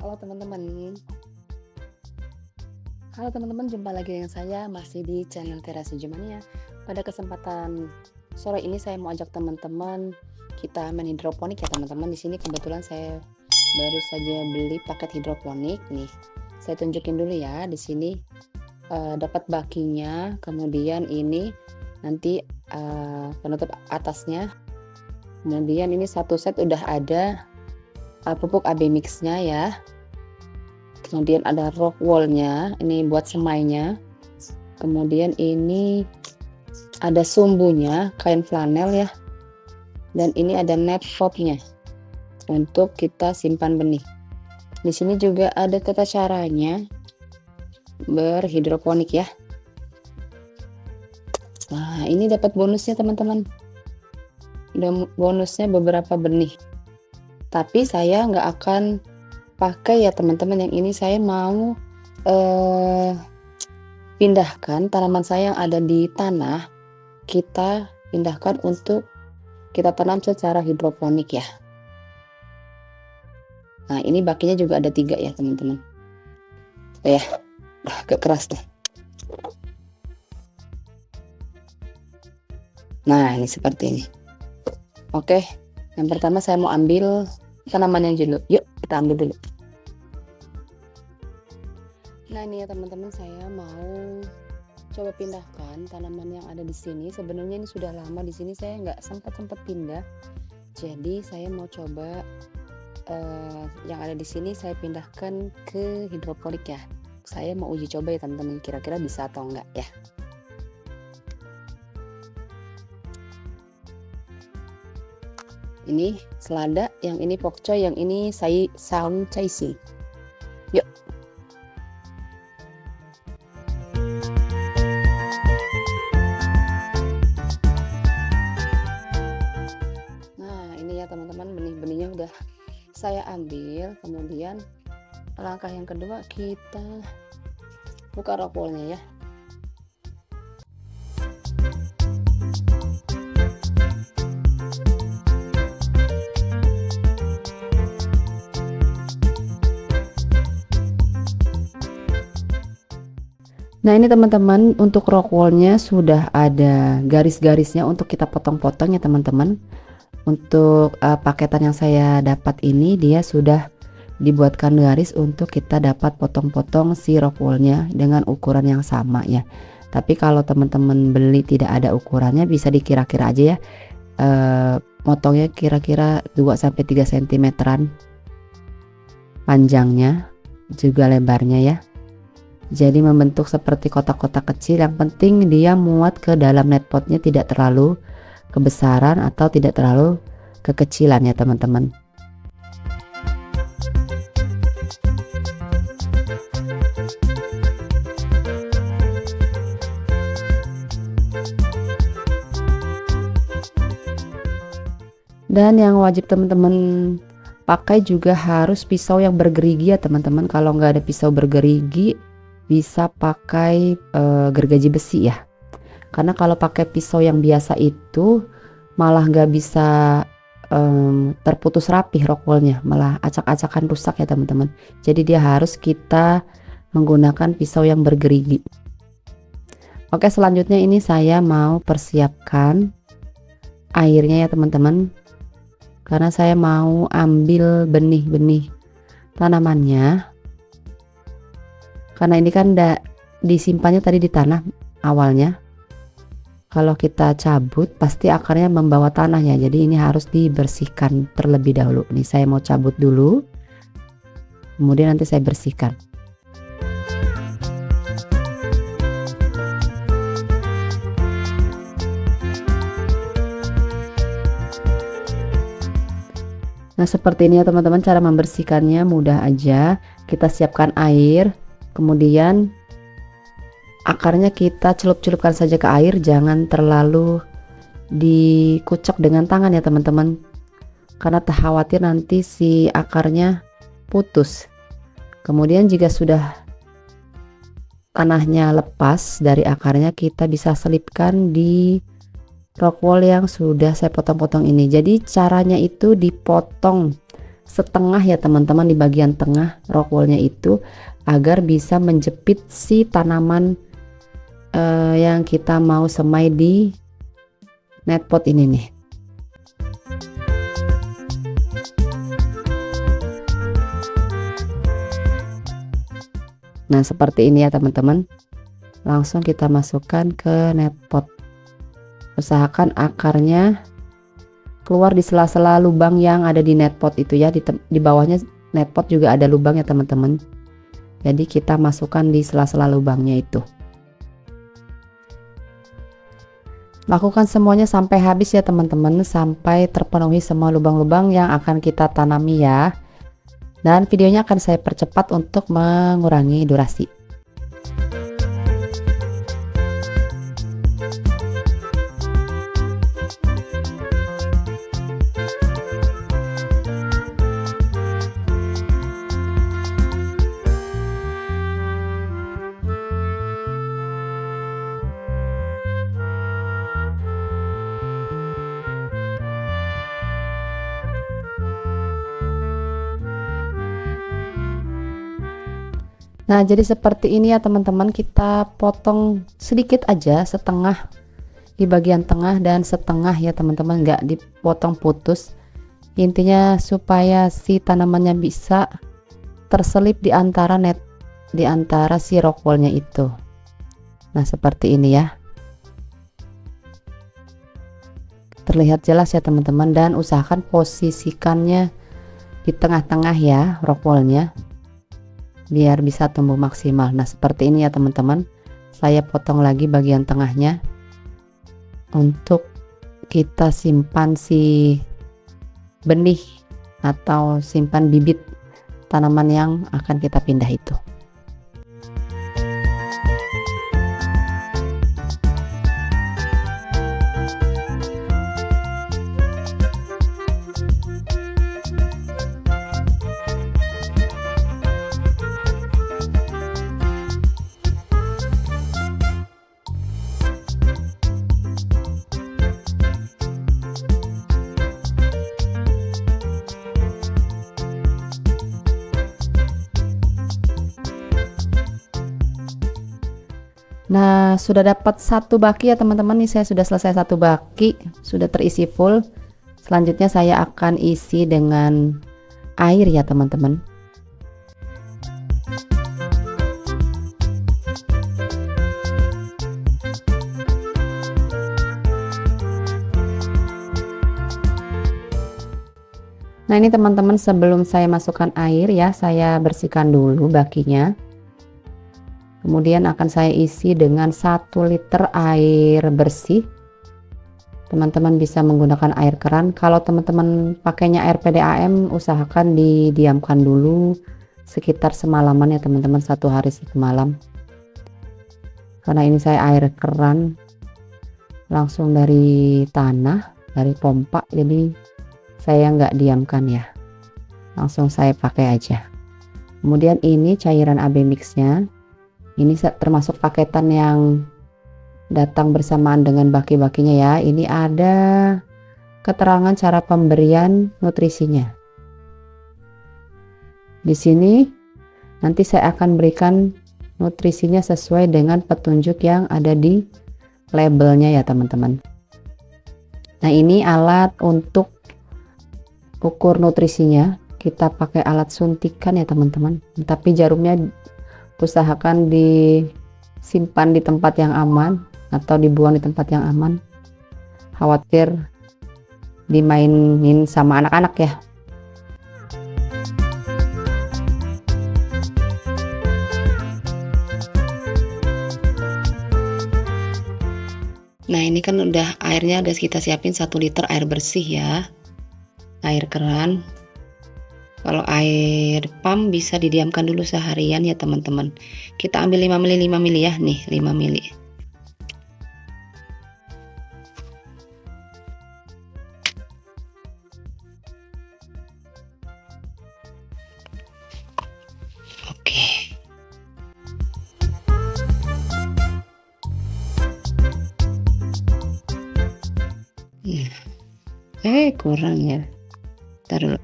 Halo teman-teman. Halo teman-teman, jumpa lagi dengan saya masih di channel Terasi Jumania. Pada kesempatan sore ini saya mau ajak teman-teman kita main hidroponik ya teman-teman. Di sini kebetulan saya baru saja beli paket hidroponik nih. Saya tunjukin dulu ya. Di sini dapat bakinya, kemudian ini nanti penutup atasnya. Kemudian ini satu set udah ada pupuk AB mixnya ya. Kemudian ada rock wallnya, ini buat semainya. Kemudian ini ada sumbunya, kain flanel ya. Dan ini ada net potnya untuk kita simpan benih. Di sini juga ada tata caranya berhidroponik ya. Nah, ini dapat bonusnya teman-teman. Bonusnya beberapa benih. Tapi saya nggak akan pakai ya teman-teman, yang ini saya mau pindahkan tanaman saya yang ada di tanah, kita pindahkan untuk kita tanam secara hidroponik ya. Nah, ini bakinya juga ada 3 ya teman-teman. Ya, agak keras tuh. Nah, ini seperti ini. Oke, yang pertama saya mau ambil tanaman yang dulu. Yuk kita ambil dulu. Nah, ini ya teman-teman, saya mau coba pindahkan tanaman yang ada di sini. Sebenarnya ini sudah lama di sini, saya nggak sempat pindah. Jadi saya mau coba yang ada di sini saya pindahkan ke hidroponik ya. Saya mau uji coba ya teman-teman, kira-kira bisa atau enggak ya. Ini selada, yang ini pokcoy, yang ini saung caisi. Yuk. Nah, ini ya teman-teman, benih-benihnya udah saya ambil. Kemudian langkah yang kedua, kita buka rock wallnya ya. Nah, ini teman-teman, untuk rock wallnya sudah ada garis-garisnya untuk kita potong-potong ya teman-teman. Untuk paketan yang saya dapat ini, dia sudah dibuatkan garis untuk kita dapat potong-potong si rock wallnya dengan ukuran yang sama ya. Tapi kalau teman-teman beli tidak ada ukurannya, bisa dikira-kira aja ya, motongnya kira-kira 2-3 cm panjangnya, juga lebarnya ya. Jadi membentuk seperti kotak-kotak kecil. Yang penting dia muat ke dalam net potnya, tidak terlalu kebesaran atau tidak terlalu kekecilan ya teman-teman. Dan yang wajib teman-teman pakai juga harus pisau yang bergerigi ya teman-teman. Kalau nggak ada pisau bergerigi, bisa pakai gergaji besi ya. Karena kalau pakai pisau yang biasa itu malah nggak bisa terputus rapih rock wallnya, malah acak-acakan rusak ya teman-teman. Jadi dia harus kita menggunakan pisau yang bergerigi. Oke, selanjutnya ini saya mau persiapkan airnya ya teman-teman, karena saya mau ambil benih-benih tanamannya. Karena ini kan disimpannya tadi di tanah awalnya. Kalau kita cabut pasti akarnya membawa tanahnya. Jadi ini harus dibersihkan terlebih dahulu. Nih saya mau cabut dulu. Kemudian nanti saya bersihkan. Nah, seperti ini ya teman-teman, cara membersihkannya mudah aja. Kita siapkan air. Kemudian akarnya kita celup-celupkan saja ke air, jangan terlalu dikucek dengan tangan ya teman-teman, karena khawatir nanti si akarnya putus. Kemudian jika sudah tanahnya lepas dari akarnya, kita bisa selipkan di rock wall yang sudah saya potong-potong ini. Jadi caranya itu dipotong setengah ya teman-teman di bagian tengah rock woolnya itu, agar bisa menjepit si tanaman yang kita mau semai di net pot ini nih. Nah seperti ini ya teman-teman, langsung kita masukkan ke net pot. Usahakan akarnya keluar di sela-sela lubang yang ada di net pot itu ya, di bawahnya net pot juga ada lubang ya teman-teman, jadi kita masukkan di sela-sela lubangnya itu. Lakukan semuanya sampai habis ya teman-teman, sampai terpenuhi semua lubang-lubang yang akan kita tanami ya. Dan videonya akan saya percepat untuk mengurangi durasi. Nah jadi seperti ini ya teman-teman, kita potong sedikit aja, setengah di bagian tengah dan setengah ya teman-teman, nggak dipotong putus. Intinya supaya si tanamannya bisa terselip di antara si rock woolnya itu. Nah seperti ini ya, terlihat jelas ya teman-teman, dan usahakan posisikannya di tengah-tengah ya rock woolnya, biar bisa tumbuh maksimal. Nah seperti ini ya teman-teman, saya potong lagi bagian tengahnya untuk kita simpan si benih atau simpan bibit tanaman yang akan kita pindah itu. Nah sudah dapat satu baki ya teman-teman, nih saya sudah selesai satu baki, sudah terisi full. Selanjutnya saya akan isi dengan air ya teman-teman. Nah ini teman-teman, sebelum saya masukkan air ya, saya bersihkan dulu bakinya. Kemudian akan saya isi dengan 1 liter air bersih. Teman-teman bisa menggunakan air keran. Kalau teman-teman pakainya air PDAM, usahakan didiamkan dulu sekitar semalaman ya teman-teman, 1 hari 1 malam. Karena ini saya air keran langsung dari tanah, dari pompa, jadi saya nggak diamkan ya, langsung saya pakai aja. Kemudian ini cairan AB mixnya. Ini termasuk paketan yang datang bersamaan dengan baki-bakinya ya. Ini ada keterangan cara pemberian nutrisinya. Di sini nanti saya akan berikan nutrisinya sesuai dengan petunjuk yang ada di labelnya ya teman-teman. Nah ini alat untuk ukur nutrisinya. Kita pakai alat suntikan ya teman-teman, tapi jarumnya usahakan disimpan di tempat yang aman atau dibuang di tempat yang aman, khawatir dimainin sama anak-anak ya. Nah ini kan udah airnya udah kita siapin 1 liter air bersih ya, air keran. Kalau air pump bisa didiamkan dulu seharian ya teman-teman. Kita ambil 5 mili ya, nih 5 mili. Oke. Kurang ya. Taruh.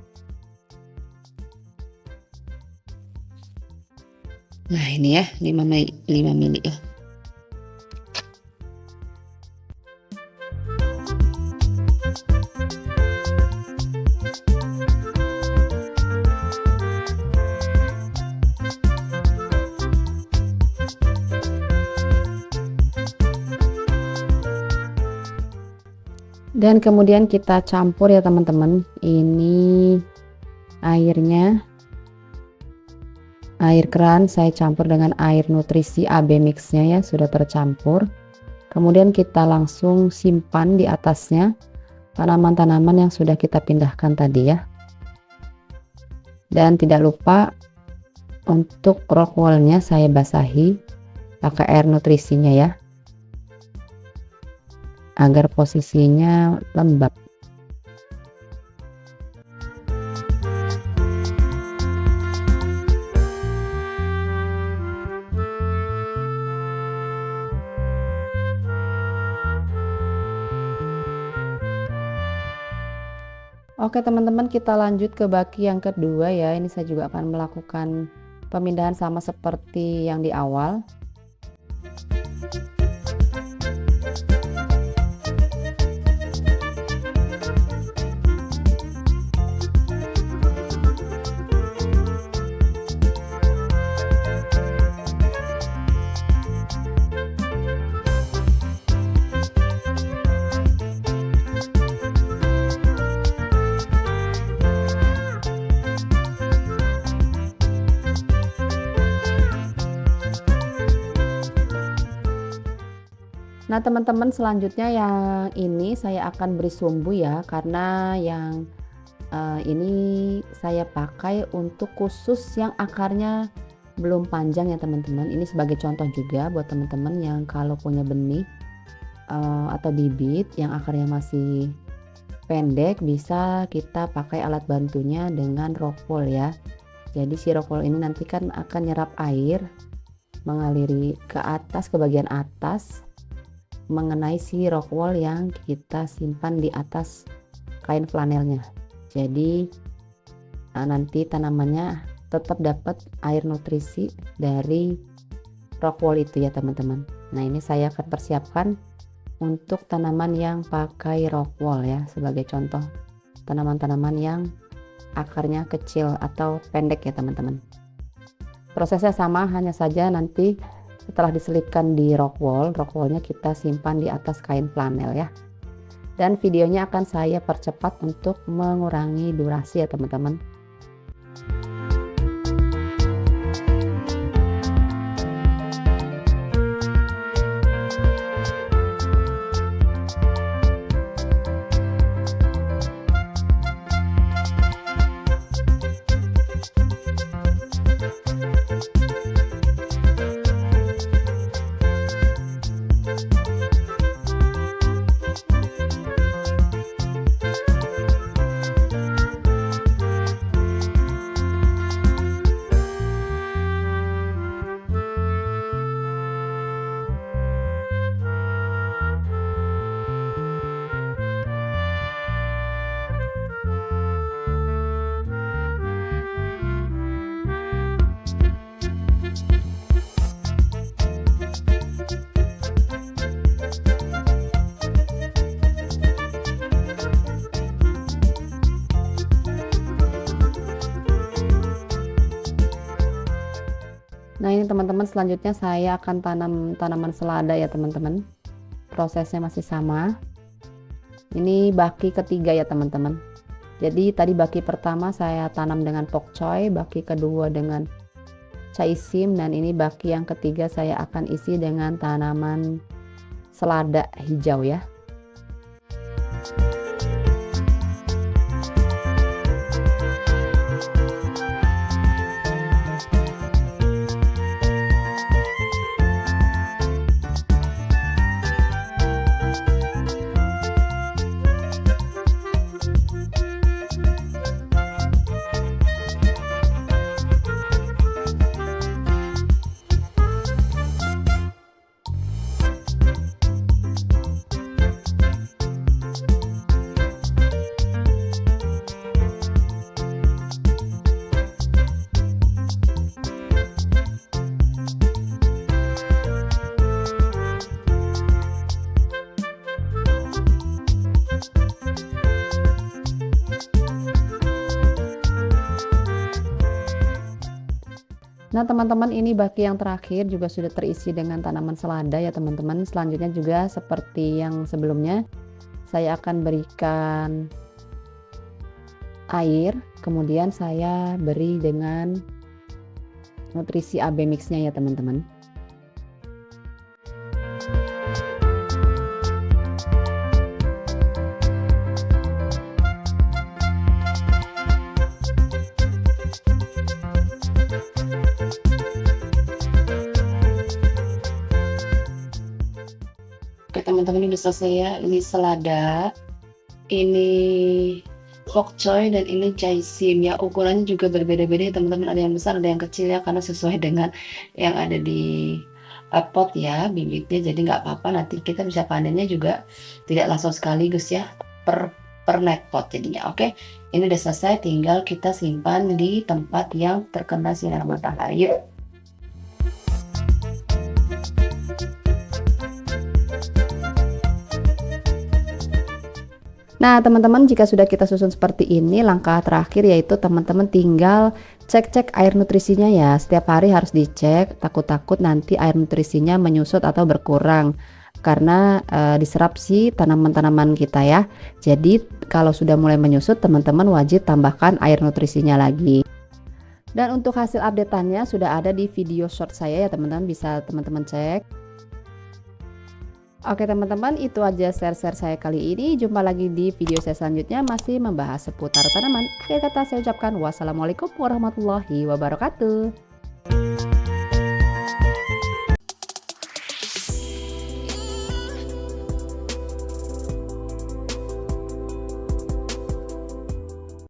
Nah ini ya 5 mili ya. Dan kemudian kita campur ya teman-teman, ini airnya, air keran saya campur dengan air nutrisi AB mixnya ya, sudah tercampur. Kemudian kita langsung simpan di atasnya tanaman-tanaman yang sudah kita pindahkan tadi ya. Dan tidak lupa untuk rock woolnya saya basahi pakai air nutrisinya ya, agar posisinya lembab. Oke teman-teman, kita lanjut ke baki yang kedua ya. Ini saya juga akan melakukan pemindahan sama seperti yang di awal. Nah teman-teman, selanjutnya yang ini saya akan beri sumbu ya, karena yang ini saya pakai untuk khusus yang akarnya belum panjang ya teman-teman. Ini sebagai contoh juga buat teman-teman yang kalau punya benih atau bibit yang akarnya masih pendek, bisa kita pakai alat bantunya dengan rock wool ya. Jadi si rock wool ini nanti kan akan nyerap air, mengaliri ke atas, ke bagian atas, mengenai si rock wool yang kita simpan di atas kain flanelnya. Jadi nanti tanamannya tetap dapat air nutrisi dari rock wool itu ya teman-teman. Nah ini saya akan persiapkan untuk tanaman yang pakai rock wool ya, sebagai contoh tanaman-tanaman yang akarnya kecil atau pendek ya teman-teman. Prosesnya sama, hanya saja nanti setelah diselipkan di rock woolnya kita simpan di atas kain flanel ya. Dan videonya akan saya percepat untuk mengurangi durasi ya teman-teman. Nah ini teman-teman, selanjutnya saya akan tanam tanaman selada ya teman-teman. Prosesnya masih sama. Ini baki ketiga ya teman-teman. Jadi tadi baki pertama saya tanam dengan pokcoy, baki kedua dengan caisim, dan ini baki yang ketiga saya akan isi dengan tanaman selada hijau ya. Nah, teman-teman, ini baki yang terakhir juga sudah terisi dengan tanaman selada ya teman-teman. Selanjutnya juga seperti yang sebelumnya, saya akan berikan air, kemudian saya beri dengan nutrisi AB mix-nya ya teman-teman. Oke teman-teman, ini udah selesai ya. Ini selada, ini bok choy, dan ini chai sim ya. Ukurannya juga berbeda-beda ya teman-teman, ada yang besar ada yang kecil ya, karena sesuai dengan yang ada di pot ya bibitnya. Jadi nggak apa-apa, nanti kita bisa panennya juga tidak langsung sekaligus ya, per net pot jadinya. Oke, ini udah selesai, tinggal kita simpan di tempat yang terkena sinar matahari. Yuk. Nah, teman-teman, jika sudah kita susun seperti ini, langkah terakhir yaitu teman-teman tinggal cek-cek air nutrisinya ya. Setiap hari harus dicek, takut-takut nanti air nutrisinya menyusut atau berkurang karena diserap si tanaman-tanaman kita ya. Jadi kalau sudah mulai menyusut, teman-teman wajib tambahkan air nutrisinya lagi. Dan untuk hasil updateannya sudah ada di video short saya ya teman-teman, bisa teman-teman cek. Oke teman-teman, itu aja share-share saya kali ini. Jumpa lagi di video saya selanjutnya, masih membahas seputar tanaman. Akhir kata saya ucapkan wassalamualaikum warahmatullahi wabarakatuh.